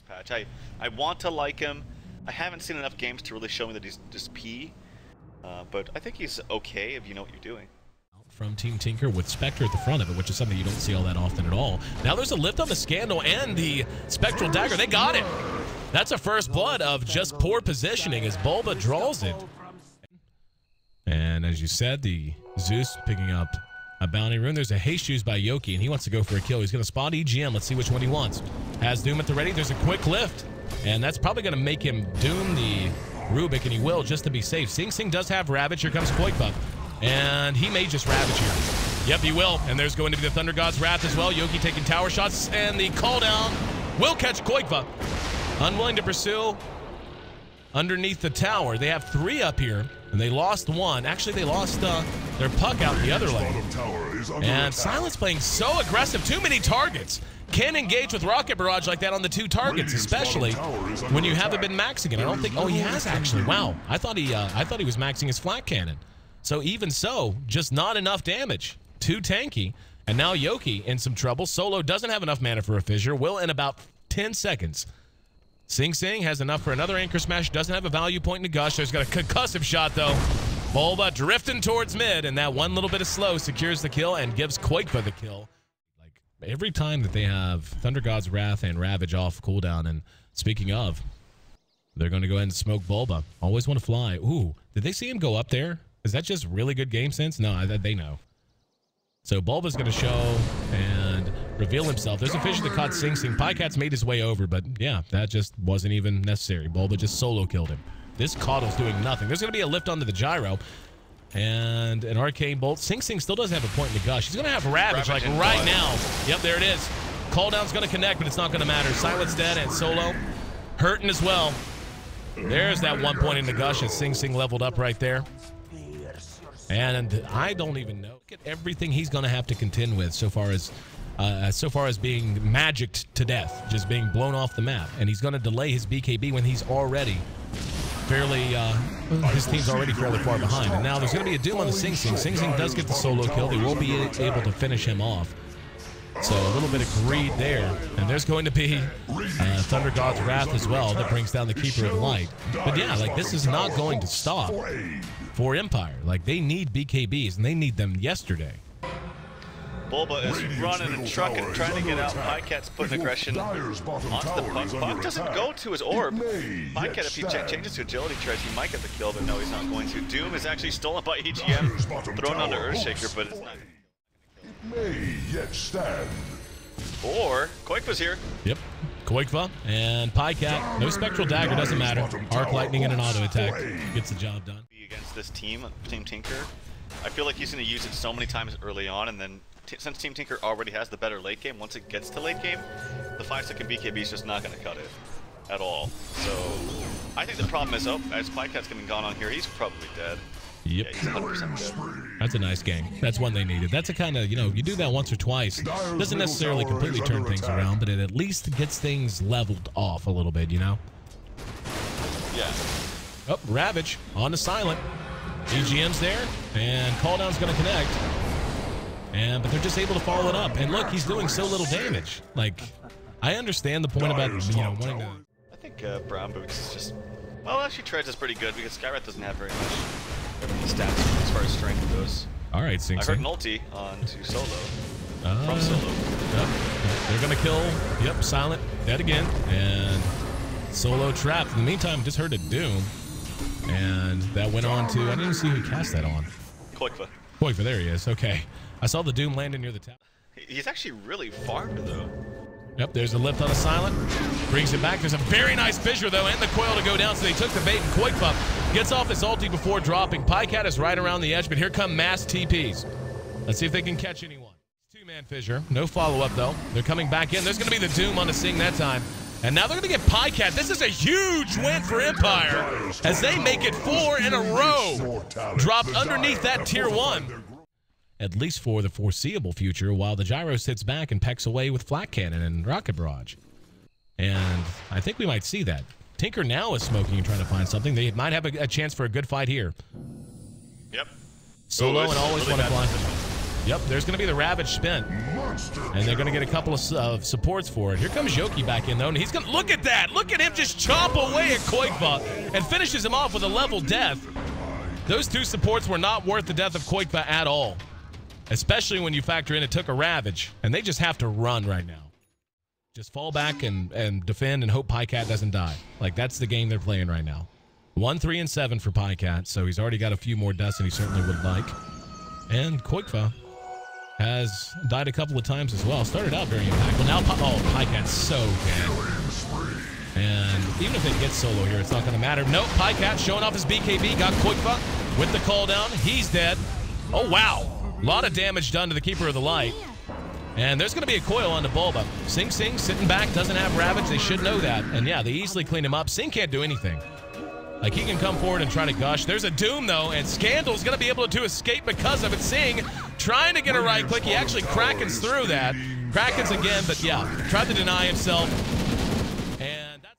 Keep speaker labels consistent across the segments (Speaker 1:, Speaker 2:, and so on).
Speaker 1: patch. I want to like him. I haven't seen enough games to really show me that he's just P, but I think he's okay if you know what you're doing.
Speaker 2: From Team Tinker with Spectre at the front of it, which is something you don't see all that often at all. Now there's a lift on the Scandal and the Spectral Dagger. They got it. That's a first blood of just poor positioning as Bulba draws it. And as you said, the Zeus picking up a bounty rune. There's a haste used by Yoky, and he wants to go for a kill. He's going to spawn EGM. Let's see which one he wants. Has Doom at the ready. There's a quick lift, and that's probably going to make him Doom the Rubick, and he will just to be safe. Sing Sing does have Ravage. Here comes qojqva, and he may just Ravage here. Yep, he will, and there's going to be the Thunder God's Wrath as well. Yoky taking tower shots, and the call down will catch qojqva. Unwilling to pursue underneath the tower. They have 3 up here, and they lost 1. Actually, they lost their puck out the other lane. And Silence playing so aggressive. Too many targets. Can't engage with Rocket Barrage like that on the 2 targets, especially when you haven't been maxing it. I don't think. Oh, he has actually. Wow. I thought he was maxing his flat cannon. So even so, just not enough damage. Too tanky. And now Yoky in some trouble. Solo doesn't have enough mana for a fissure. Will in about 10 seconds. Sing Sing has enough for another Anchor Smash. Doesn't have a value point in the Gush. There's got a concussive shot, though. Bulba drifting towards mid, and that one little bit of slow secures the kill and gives qojqva the kill. Like, every time that they have Thunder God's Wrath and Ravage off cooldown, and speaking of, they're going to go ahead and smoke Bulba. Always want to fly. Ooh, did they see him go up there? Is that just really good game sense? No, they know. So Bulba's going to show and reveal himself. There's a fissure that caught Sing Sing. Pajkatt's made his way over, but yeah, that just wasn't even necessary. Bulba just solo killed him. This Coddle's doing nothing. There's going to be a lift onto the Gyro and an Arcane Bolt. Sing Sing still doesn't have a point in the Gush. He's going to have Ravage like right now. Yep, there it is. Call down's going to connect, but it's not going to matter. Silence dead and Solo hurting as well. There's that 1 point in the Gush as Sing Sing leveled up right there. And I don't even know. Look at everything he's going to have to contend with so far as being magicked to death, just being blown off the map. And he's going to delay his BKB when he's already fairly, his team's already fairly far behind. And now there's going to be a Doom on the Sing Sing. Sing Sing does get the solo kill. They will be able to finish him off. So a little bit of greed there. And there's going to be Thunder God's Wrath as well that brings down the Keeper of Light. But yeah, like this is not going to stop for Empire. Like they need BKBs and they need them yesterday.
Speaker 1: Bulba is running and trucking, trying to get out. Pajkatt's putting aggression onto the puck. Puck doesn't go to his orb. Pajkatt, if he changes to agility tries, he might get the kill, but no, he's not going to. Doom is actually stolen by EGM, thrown onto Earthshaker, but it's not.
Speaker 3: May yet stand.
Speaker 1: Or qojqva's here.
Speaker 2: Yep, qojqva and Pajkatt. No Spectral Dagger, doesn't matter. Arc Lightning and an auto attack gets the job done.
Speaker 1: Against this team, Team Tinker, I feel like he's going to use it so many times early on, and then since Team Tinker already has the better late game, once it gets to late game, the 5-second BKB is just not going to cut it at all. So I think the problem is, as Pajkatt's getting gone on here, he's probably dead.
Speaker 2: Yep.
Speaker 1: Yeah, he's 100% dead.
Speaker 2: That's a nice game. That's one they needed. That's a kind of, you know, you do that once or twice. Doesn't necessarily completely turn things around, but it at least gets things leveled off a little bit, you know?
Speaker 1: Yeah.
Speaker 2: Oh, Ravage on the silent. EGM's there, and Calldown's going to connect. But they're just able to follow it up. And look, he's doing so little damage. Like, I understand the point about, you know, wanting to...
Speaker 1: I think Brown Boots is just... Well, actually, Treads is pretty good because Skywrath doesn't have very much stats as far as strength goes.
Speaker 2: All right, Sing Sing.
Speaker 1: I heard an ulti onto Solo. From Solo.
Speaker 2: Yep. They're going to kill, yep, Silent, dead again. And Solo trapped. In the meantime, just heard a Doom. And that went on to... I didn't see who cast that on.
Speaker 1: qojqva.
Speaker 2: qojqva, there he is. Okay. I saw the Doom landing near the tower.
Speaker 1: He's actually really farmed, though.
Speaker 2: Yep, there's a lift on a silent. Brings it back. There's a very nice fissure, though, and the coil to go down, so they took the bait, and qojqva gets off his ulti before dropping. Pajkatt is right around the edge, but here come mass TPs. Let's see if they can catch anyone. Two-man fissure. No follow-up, though. They're coming back in. There's going to be the Doom on the Sing that time. And now they're going to get Pajkatt. This is a huge win for Empire as they make it 4 in a row. Dropped underneath that tier 1. At least for the foreseeable future, while the Gyro sits back and pecks away with Flat Cannon and Rocket Barrage. And I think we might see that. Tinker now is smoking and trying to find something. They might have a chance for a good fight here.
Speaker 1: Yep.
Speaker 2: Solo and always want to fly. Yep, there's going to be the Ravage spent. And they're going to get a couple of supports for it. Here comes yoky back in, though, and he's going to look at that. Look at him just chomp away at qojqva and finishes him off with a level death. Those two supports were not worth the death of qojqva at all, especially when you factor in it took a ravage, and they just have to run right now. Just fall back and defend and hope Pajkatt doesn't die. Like, that's the game they're playing right now. 1, 3, and 7 for Pajkatt, so he's already got a few more deaths than he certainly would like. And qojqva has died a couple of times as well. Started out very impactful. Now, Pajkatt's so dead. And even if they get solo here, it's not going to matter. Nope, Pajkatt showing off his BKB. Got qojqva with the call down. He's dead. Oh, wow. A lot of damage done to the Keeper of the Light. And there's going to be a coil on the Bulba. Sing sitting back, doesn't have Ravage. They should know that. And yeah, they easily clean him up. Sing can't do anything. Like, he can come forward and try to gush. There's a Doom, though, and Scandal's going to be able to escape because of it. Sing trying to get a right click. He actually Krakens through that. Krakens again, but yeah, tried to deny himself. And that's...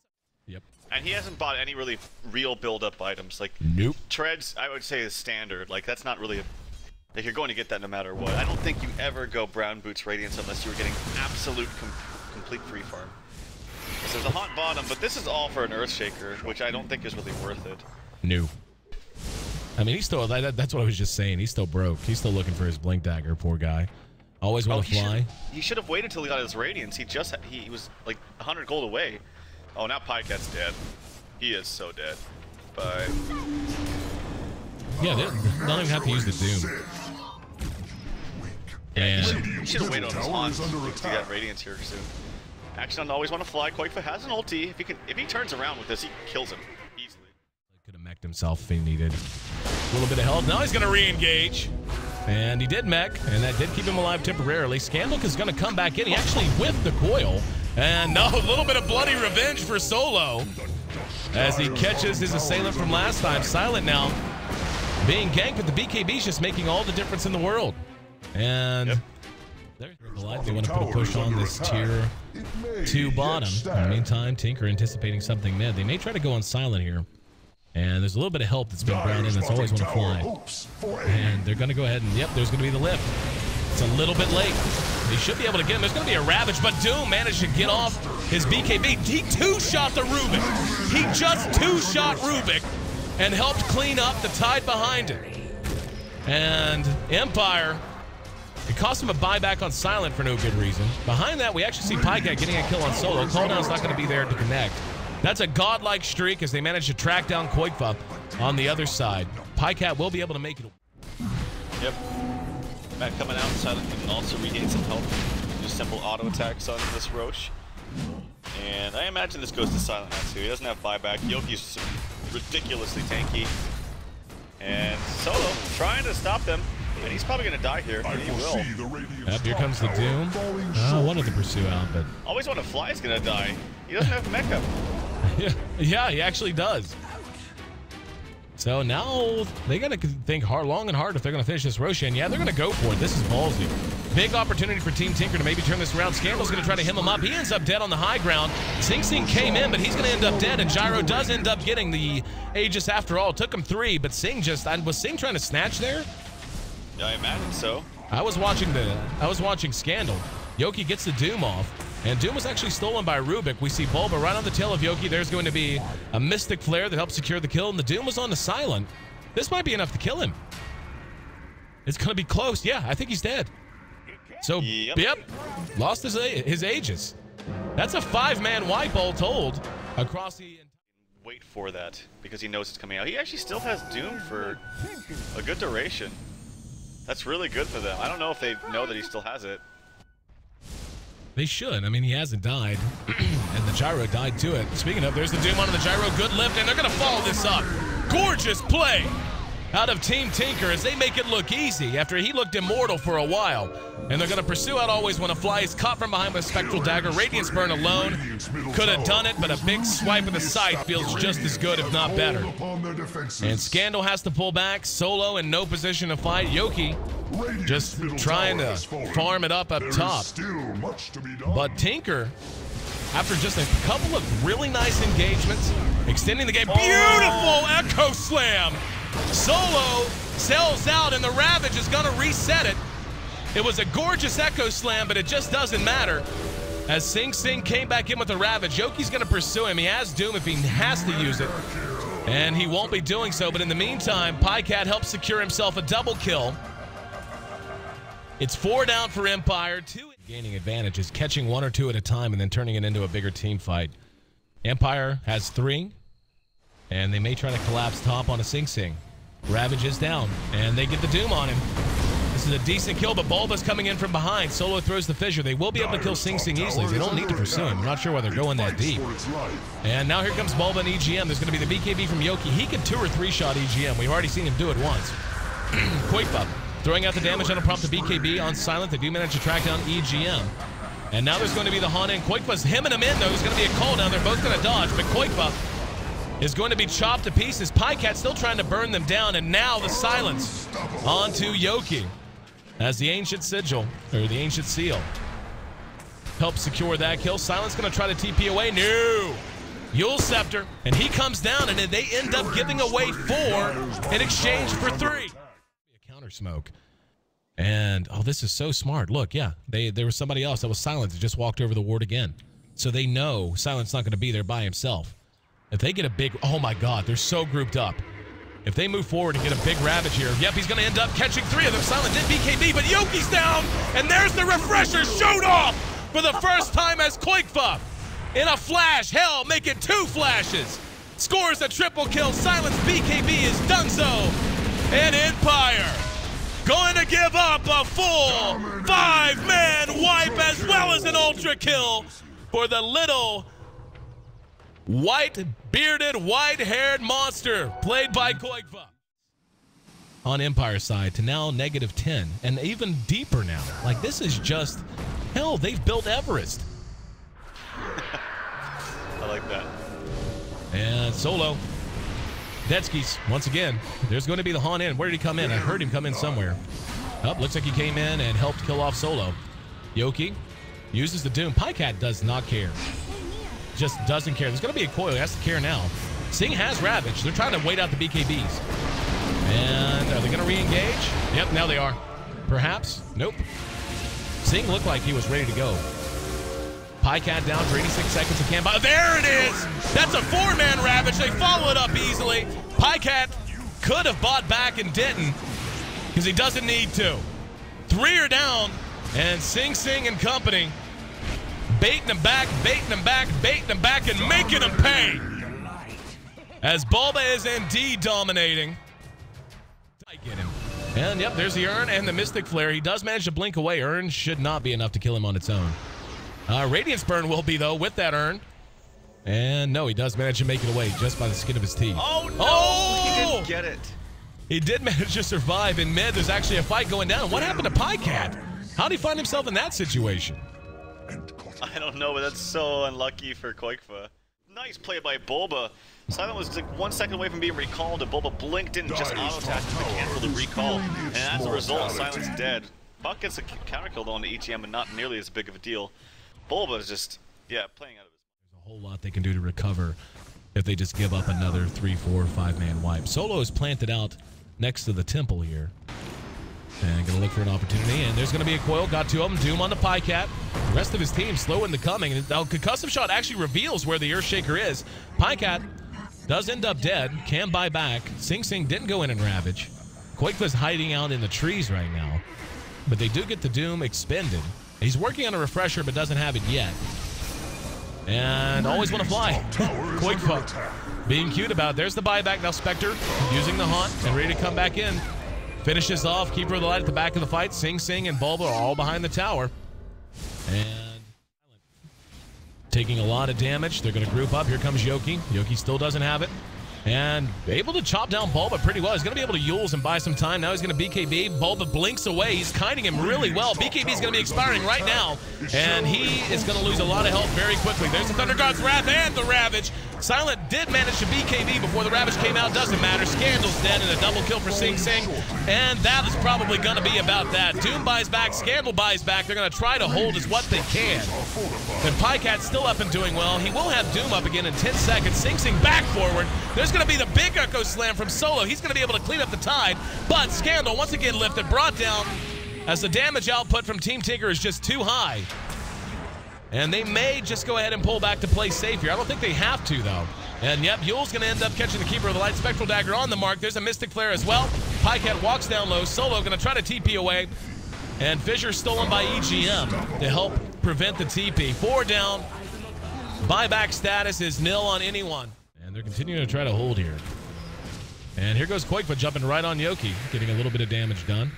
Speaker 2: Yep.
Speaker 1: And he hasn't bought any really real build-up items. Like,
Speaker 2: nope.
Speaker 1: Treads, I would say, is standard. Like, that's not really a... Like, you're going to get that no matter what. I don't think you ever go Brown Boots Radiance unless you were getting absolute complete free farm. So there's a hot bottom, but this is all for an Earthshaker, which I don't think is really worth it.
Speaker 2: No. I mean, he's still, that's what I was just saying. He's still broke. He's still looking for his Blink Dagger, poor guy. Always want to fly.
Speaker 1: He should have waited till he got his Radiance. He was like 100 gold away. Oh, now Pajkatt's dead. He is so dead. But...
Speaker 2: Yeah, they don't even have to use the Doom. And
Speaker 1: he should have waited on his Haunts to get Radiance here soon. Action always want to fly. qojqva has an ulti. If he turns around with this, he kills him easily.
Speaker 2: Could have mech'd himself if he needed a little bit of help. Now he's going to re-engage. And he did mech, and that did keep him alive temporarily. Scandal is going to come back in. He actually whiffed the coil. And no, a little bit of bloody revenge for Solo as he catches his assailant from last time. Silent now being ganked, but the BKB is just making all the difference in the world. And there's the light. They want to put a push on this tier 2 bottom. In the meantime, Tinker anticipating something mid. They may try to go on silent here. And there's a little bit of help that's been brought in that's always want to fly. And they're going to go ahead and, yep, there's going to be the lift. It's a little bit late. They should be able to get him. There's going to be a Ravage, but Doom managed to get off his BKB. He two-shot the Rubick. He just two-shot Rubick and helped clean up the Tide behind it. And Empire, it cost him a buyback on silent for no good reason. Behind that, we actually see Pajkatt getting a kill on solo. Cooldown's not going to be there to connect. That's a godlike streak as they manage to track down qojqva on the other side. Pajkatt will be able to make it.
Speaker 1: Yep. Matt coming out, silent can also regain some health. Just simple auto attacks on this Roche. And I imagine this goes to silent now too. He doesn't have buyback. Yoki's ridiculously tanky. And Solo trying to stop them. And he's probably going to die here. And he will.
Speaker 2: Yep, here comes the Doom. Wanted to pursue out, but...
Speaker 1: Always want to fly is going to die. He doesn't have mecha.
Speaker 2: Yeah, he actually does. So now they got to think long and hard if they're going to finish this Roche. And yeah, they're going to go for it. This is ballsy. Big opportunity for Team Tinker to maybe turn this around. Scandal's going to try to hem him up. He ends up dead on the high ground. Sing came in, but he's going to end up dead. And Gyro does end up getting the Aegis after all. It took him 3, but Sing was Sing trying to snatch there?
Speaker 1: Yeah, I imagine so.
Speaker 2: I was watching Scandal. yoky gets the Doom off. And Doom was actually stolen by Rubick. We see Bulba right on the tail of yoky. There's going to be a Mystic Flare that helps secure the kill, and the Doom was on the silent. This might be enough to kill him. It's going to be close. Yeah, I think he's dead. So, yep, lost his Aegis. That's a 5-man wipe all told across the...
Speaker 1: Wait for that, because he knows it's coming out. He actually still has Doom for a good duration. That's really good for them. I don't know if they know that he still has it.
Speaker 2: They should. I mean, he hasn't died. And the Gyro died to it. Speaking of, there's the Doom onto the Gyro. Good lift, and they're going to follow this up. Gorgeous play out of Team Tinker as they make it look easy after he looked immortal for a while. And they're going to pursue out Always Wanna Fly. He's caught from behind with a Spectral Dagger. Radiance Burn alone could have done it, but a big swipe of the scythe feels just as good, if not better. And Scandal has to pull back. Solo in no position to fight. yoky just trying to farm it up top. But Tinker, after just a couple of really nice engagements, extending the game. Beautiful Echo Slam! Solo sells out, and the Ravage is going to reset it. It was a gorgeous Echo Slam, but it just doesn't matter. As Sing Sing came back in with the Ravage, Yoki's going to pursue him. He has Doom if he has to use it, and he won't be doing so. But in the meantime, Pajkatt helps secure himself a double kill. It's 4 down for Empire. 2 gaining advantages, catching 1 or 2 at a time and then turning it into a bigger team fight. Empire has 3, and they may try to collapse top on a Sing Sing. Ravage is down, and they get the Doom on him. This is a decent kill, but Bulba's coming in from behind. Solo throws the fissure. They will be able to kill Sing Sing easily. They don't need to pursue him. I'm not sure why they're going that deep. And now here comes Bulba and EGM. There's going to be the BKB from yoky. He can 2 or 3 shot EGM. We've already seen him do it once. qojqva throwing out the damage on a prompt to BKB on silent. They do manage to track down EGM. And now there's going to be the Hana, and qojqva's hemming him in, though. There's going to be a call down. They're both going to dodge, but qojqva is going to be chopped to pieces. Pajkatt still trying to burn them down, and now the silence onto yoky. As the Ancient Sigil, or the Ancient Seal, helps secure that kill. Silence going to try to TP away. No! Yule Scepter, and he comes down, and they end up giving away 4 in exchange for 3. A counter smoke. And, oh, this is so smart. Look, yeah, there was somebody else that was Silence that just walked over the ward again. So they know Silence not going to be there by himself. If they get a big, oh my God, they're so grouped up. If they move forward and get a big Ravage here, yep, he's going to end up catching 3 of them. Silent did BKB, but yoky's down, and there's the refresher showed off for the first time as qojqva in a flash. Hell, make it 2 flashes. Scores a triple kill. Silent's BKB is done so. And Empire going to give up a full 5-man wipe as well as an ultra kill for the little white-bearded, white-haired monster played by qojqva. On Empire side to now -10 and even deeper now. Like, this is just, hell, they've built Everest.
Speaker 1: I like that.
Speaker 2: And Solo. Detskis, once again, there's going to be the Han in. Where did he come in? I heard him come in somewhere. Oh, looks like he came in and helped kill off Solo. yoky uses the Doom. Pajkatt does not care. Just doesn't care. There's going to be a coil. He has to care now. Sing has Ravage. They're trying to wait out the BKBs. And are they going to re-engage? Yep, now they are. Perhaps? Nope. Sing looked like he was ready to go. Pajkatt down for 86 seconds of camp. There it is! That's a 4-man Ravage. They follow it up easily. Pajkatt could have bought back and didn't because he doesn't need to. 3 are down, and Sing Sing and company baiting them back, baiting them back, baiting them back, and making them pay. As Bulba is indeed dominating. I get him. And yep, there's the Urn and the Mystic Flare. He does manage to blink away. Urn should not be enough to kill him on its own. Radiance Burn will be, though, with that Urn. And no, he does manage to make it away just by the skin of his teeth.
Speaker 1: Oh, no!
Speaker 2: Oh!
Speaker 1: He didn't get it.
Speaker 2: He did manage to survive in mid. There's actually a fight going down. What happened to Pajkatt? How did he find himself in that situation?
Speaker 1: I don't know, but that's so unlucky for qojqva. Nice play by Bulba. Silent was like 1 second away from being recalled, and Bulba blinked in and just auto-attacked to cancel the recall. And as a result, Silent's dead. Buck gets a counter kill though on the EGM, but not nearly as big of a deal. Bulba is just, yeah, playing out of his...
Speaker 2: There's a whole lot they can do to recover if they just give up another 3, 4, 5-man wipe. Solo is planted out next to the temple here. And gonna look for an opportunity, and there's gonna be a coil. Got 2 of them. Doom on the Pajkatt. The rest of his team slow in the coming. And concussive shot actually reveals where the Earthshaker is. Pajkatt does end up dead. Can buy back. Sing Sing didn't go in and Ravage. qojqva's hiding out in the trees right now. But they do get the Doom expended. He's working on a refresher, but doesn't have it yet. And always want to fly. qojqva being cute about it. There's the buyback. Now Spectre using the haunt and ready to come back in. Finishes off. Keeper of the Light at the back of the fight. Sing Sing and Bulba are all behind the tower. And taking a lot of damage. They're going to group up. Here comes yoky. yoky still doesn't have it. And able to chop down Bulba pretty well. He's going to be able to Yules and buy some time. Now he's going to BKB. Bulba blinks away. He's kiting him really well. BKB is going to be expiring right now. And he is going to lose a lot of health very quickly. There's the Thunder God's Wrath and the Ravage. Silent did manage to BKB before the Ravage came out. Doesn't matter. Scandal's dead and a double kill for Sing Sing. And that is probably going to be about that. Doom buys back. Scandal buys back. They're going to try to hold as what they can. But Pajkatt's still up and doing well. He will have Doom up again in 10 seconds. Sing Sing back forward. There's going to be the big Echo Slam from Solo. He's going to be able to clean up the tide. But Scandal once again lifted, brought down. as the damage output from Team Tinker is just too high. And they may just go ahead and pull back to play safe here. I don't think they have to, though. And yep, Yule's going to end up catching the Keeper of the Light. Spectral Dagger on the mark. There's a Mystic Flare as well. Pajkatt walks down low. Solo going to try to TP away. And Fissure stolen by EGM to help prevent the TP. 4 down. Buyback status is nil on anyone. And they're continuing to try to hold here. And here goes qojqva jumping right on yoky, getting a little bit of damage done.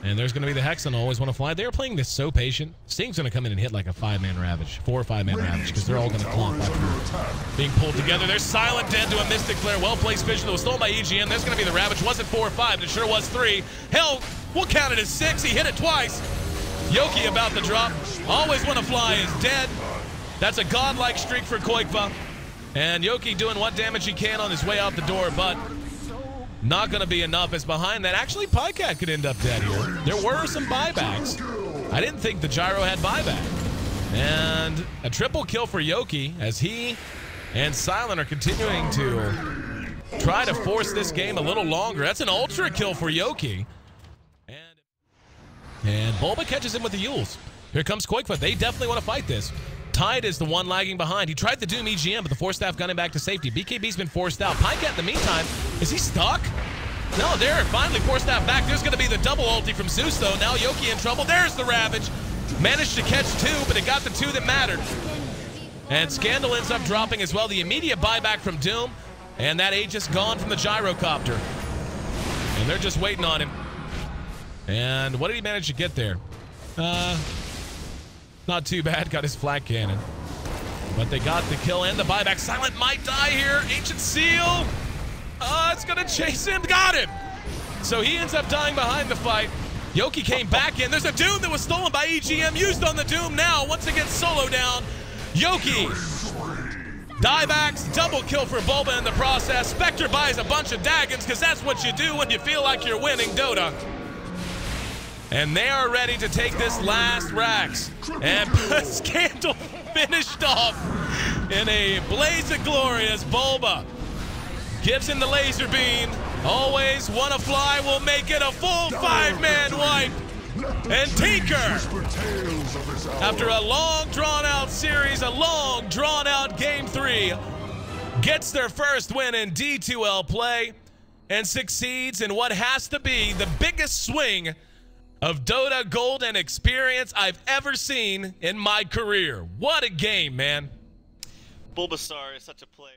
Speaker 2: And there's going to be the Hex on Always Wanna Fly. They're playing this so patient. Sting's going to come in and hit like a 5-man Ravage. 4 or 5-man Ravage, because they're all going to clump after being pulled together. There's Silent Dead to a Mystic Flare. Well-placed vision that was stolen by EGM. There's going to be the Ravage. Wasn't 4 or 5, but it sure was 3. Hell, we'll count it as 6. He hit it twice. yoky about the drop. Always Wanna Fly is dead. That's a godlike streak for qojqva. And yoky doing what damage he can on his way out the door, but not going to be enough. As behind that, actually, Pajkatt could end up dead here. There were some buybacks. I didn't think the Gyro had buyback. And a triple kill for yoky as he and Silent are continuing to try to force this game a little longer. That's an ultra kill for yoky. And Bulba catches him with the Yules. Here comes qojqva. They definitely want to fight this. Tide is the one lagging behind. He tried to doom EGM, but the Force Staff got him back to safety. BKB's been forced out. Pajkatt, in the meantime, is he stuck? No, there, finally Force Staff back. There's going to be the double ulti from Zeus, though. Now yoky in trouble. There's the Ravage. Managed to catch 2, but it got the 2 that mattered. And Scandal ends up dropping as well. The immediate buyback from Doom, and that Aegis gone from the Gyrocopter. And they're just waiting on him. And what did he manage to get there? Not too bad, got his flak cannon. But they got the kill and the buyback. Silent might die here. Ancient Seal. It's gonna chase him. Got him. So he ends up dying behind the fight. yoky came back in. There's a Doom that was stolen by EGM. Used on the Doom now. Once again, solo down. yoky. Diebacks, double kill for Bulba in the process. Spectre buys a bunch of Daggons because that's what you do when you feel like you're winning Dota. And they are ready to take this last Rax. And Scandal finished off in a blaze of glory as Bulba gives him the laser beam. Always Wanna Fly will make it a full 5-man wipe. And Tinker, after a long drawn-out series, a long drawn-out Game 3, gets their first win in D2L play and succeeds in what has to be the biggest swing of Dota Gold and experience I've ever seen in my career. What a game, man.
Speaker 1: Bulbasaur is such a player.